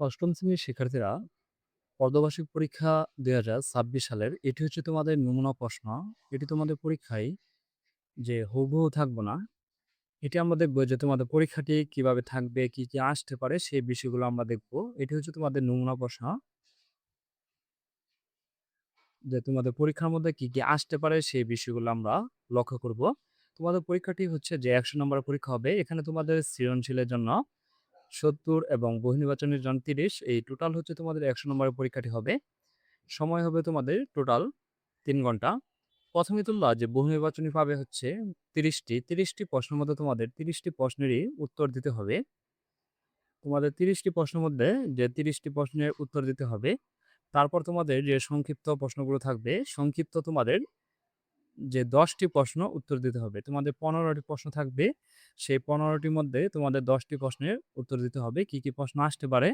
অষ্টম শ্রেণীর শিক্ষার্থীরা অর্ধবার্ষিক পরীক্ষা ২০২৬ সালের এটি হচ্ছে তোমাদের নমুনা প্রশ্ন। এটি তোমাদের পরীক্ষায় যে হুবহু থাকবে না। এটি আমরা দেখব যে তোমাদের পরীক্ষাটি কিভাবে থাকবে, কি, কি আসতে পারে সেই বিষয়গুলো আমরা দেখব। এটি হচ্ছে তোমাদের নমুনা প্রশ্ন। যে তোমাদের পরীক্ষার মধ্যে কি, কি আসতে পারে সেই বিষয়গুলো আমরা লক্ষ্য করব। তোমাদের পরীক্ষাটি হচ্ছে যে ১০০ নম্বরের পরীক্ষা হবে। এখানে তোমাদের সৃজনশীলের জন্য ৭০ এবং বহুনির্বাচনের জন্য ৩০, এই টোটাল হচ্ছে তোমাদের ১০০ নম্বরের পরীক্ষাটি হবে। সময় হবে তোমাদের টোটাল ৩ ঘন্টা। ১ম এ তুললা যে বহু নির্বাচনী পাবে হচ্ছে ৩০টি প্রশ্নের মধ্যে তোমাদের ৩০টি প্রশ্নেরই উত্তর দিতে হবে। তোমাদের ৩০টি প্রশ্নের মধ্যে যে ৩০টি প্রশ্নের উত্তর দিতে হবে। তারপর তোমাদের যে সংক্ষিপ্ত প্রশ্নগুলো থাকবে, সংক্ষিপ্ত তোমাদের যে ১০টি প্রশ্ন উত্তর দিতে হবে। তোমাদের ১৫টি প্রশ্ন থাকবে। সেই ১৫টির মধ্যে তোমাদের ১০টি প্রশ্নের উত্তর দিতে হবে। কি, কি প্রশ্ন আসতে পারে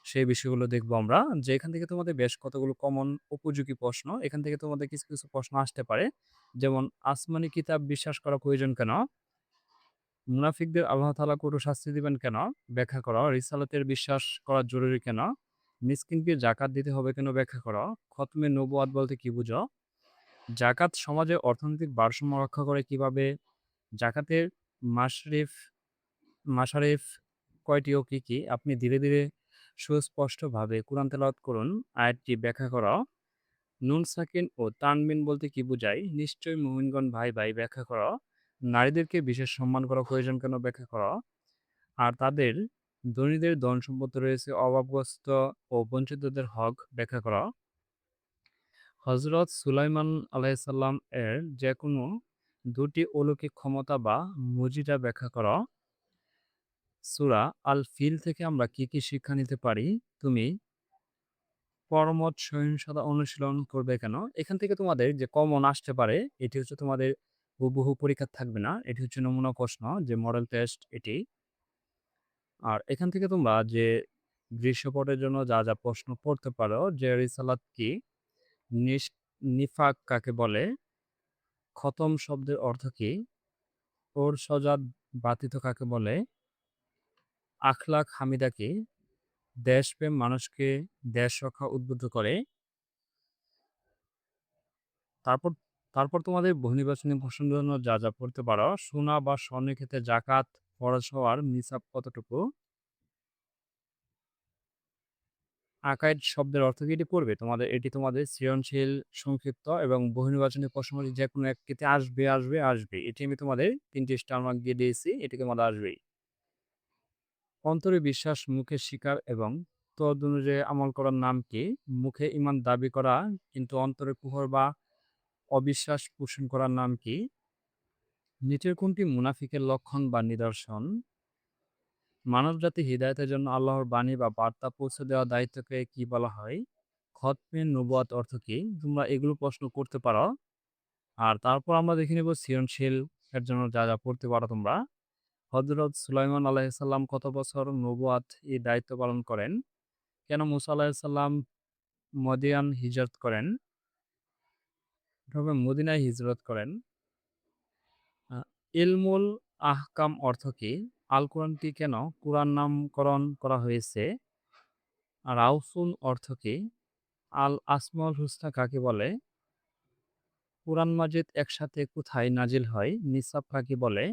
সেই বিষয়গুলো দেখব আমরা। যে এখান থেকে তোমাদের বেশ কতগুলো কমন উপযোগী প্রশ্ন, এখান থেকে তোমাদের কিছু, কিছু প্রশ্ন আসতে পারে। যেমন আসমানি কিতাব বিশ্বাস করা প্রয়োজন কেন? মুনাফিকদের আল্লাহ তাআলা কঠোর শাস্তি দিবেন কেন? ব্যাখ্যা করো। রিসালাতের বিশ্বাস করা জরুরি কেন? মিসকিনকে জাকাত দিতে হবে কেন? ব্যাখ্যা করো। খতমে নবুয়াত বলতে কি বুঝো? জাকাত সমাজে অর্থনৈতিক ভারসাম্য রক্ষা করে কিভাবে? জাকাতের মাসরিফ মাশারিফ কয়টি ও কি, কি? আপনি ধীরে, ধীরে সুস্পষ্টভাবে কুরআন তেলাওয়াত করুন। আয়াতটি ব্যাখ্যা করা। নুন সাকিন ও তানবিন বলতে কি বোঝায়? নিশ্চয়ই মুমিনগণ ভাই, ভাই ব্যাখ্যা করা। নারীদেরকে বিশেষ সম্মান করা প্রয়োজন কেন? ব্যাখ্যা করা। আর তাদের ধনীদের ধন সম্পদ রয়েছে অভাবগ্রস্ত ও বঞ্চিতদের হক ব্যাখ্যা করা। হযরত সুলাইমান আলাইহিসসালাম এর যেকোনো ২টি অলৌকিক ক্ষমতা বা মুজিজা ব্যাখ্যা করা। সূরা আল ফিল থেকে আমরা কি, কি শিক্ষা নিতে পারি? তুমি পরমত সহিংসতা অনুশীলন করবে কেন? এখান থেকে তোমাদের যে কমন আসতে পারে, এটি হচ্ছে তোমাদের হুবহু পরীক্ষা থাকবে না। এটি হচ্ছে নমুনা প্রশ্ন, যে মডেল টেস্ট এটি। আর এখান থেকে তোমরা যে দৃশ্যপটের জন্য যা, যা প্রশ্ন পড়তে পারো, যে রিসালাত কি? নিস নিফাক কাকে বলে? খতম শব্দের অর্থ কি? ওর সজাত বাতিত কাকে বলে? আখলাক হামিদা কি? দেশপ্রেম মানুষকে দেশ রক্ষা উদ্বুদ্ধ করে। তারপর তারপর তোমাদের বহুনির্বাচনী প্রশ্নের জন্য যা, যা পড়তে পারো, সোনা বা স্বর্ণের ক্ষেত্রে জাকাত ফরজ হওয়ার নিসাব কতটুকু? আকাইদ শব্দের অর্থ কি? এটি পড়বে। এটি তোমাদের সৃজনশীল, সংক্ষিপ্ত এবং বহুনির্বাচনী প্রশ্নগুলি যেকোনো একটিতে আসবে, আসবে, আসবে। এটি আমি তোমাদের ৩ টি স্টার মার্ক দিয়ে দিয়েছি। এটি তোমাদের আসবেই। অন্তরে বিশ্বাস, মুখে স্বীকার এবং তদ অনুযায়ী আমল করার নাম কি? মুখে ঈমান দাবি করা কিন্তু অন্তরে কুফর বা অবিশ্বাস পোষণ করার নাম কি? নিচের কোনটি মুনাফিকের লক্ষণ বা নিদর্শন? মানবজাতি হিদায়াতের জন্য আল্লাহর বাণী বা বার্তা পৌঁছে দেওয়ার দায়িত্বকে কি বলা হয়? খতমে নবুয়াত অর্থ কি? তোমরা এগুলো প্রশ্ন করতে পারো। আর তারপর আমরা দেখে নেব সৃজনশীল এর জন্য যা, যা পড়তে পারো তোমরা। হযরত সুলাইমান আলাইহিস সালাম কত বছর নবুয়াত এই দায়িত্ব পালন করেন? কেন মুসা আলাইহিস সালাম মদিয়ান হিজরত করেন? মদিনায় হিজরত করেন। আ ইলমুল আহকাম অর্থ কি? আল কোরআনটি কেন কুরআন নামকরণ করা হয়েছে? রাউসুন অর্থ কি? আল আসমাউল হুসনা কাকে বলে? কুরআন মাজিদ একসাথে কোথায় নাজিল হয়? নিসাব কাকে বলে?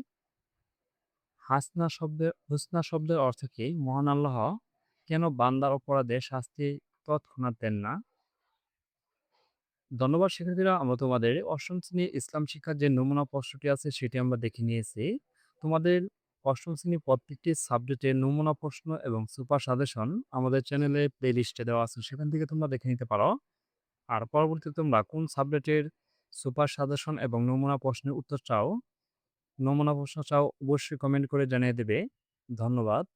হুসনা শব্দের অর্থ কি? মহান আল্লাহ কেন বান্দার অপরাধে শাস্তি তৎক্ষণাৎ দেন না? ধন্যবাদ শিক্ষার্থীরা, আমরা তোমাদের ৮ম শ্রেণীর ইসলাম শিক্ষার যে নমুনা প্রশ্নটি আছে সেটি আমরা দেখে নিয়েছি। তোমাদের ৮ম শ্রেণীর প্রত্যেকটি সাবজেক্টের নমুনা প্রশ্ন এবং সুপার সাজেশন আমাদের চ্যানেলে প্লেলিস্টে দেওয়া আছে। সেখান থেকে তোমরা দেখে নিতে পারো। আর পরবর্তীতে তোমরা কোন সাবজেক্টের সুপার সাজেশন এবং নমুনা প্রশ্ন চাও অবশ্যই কমেন্ট করে জানিয়ে দেবে। ধন্যবাদ।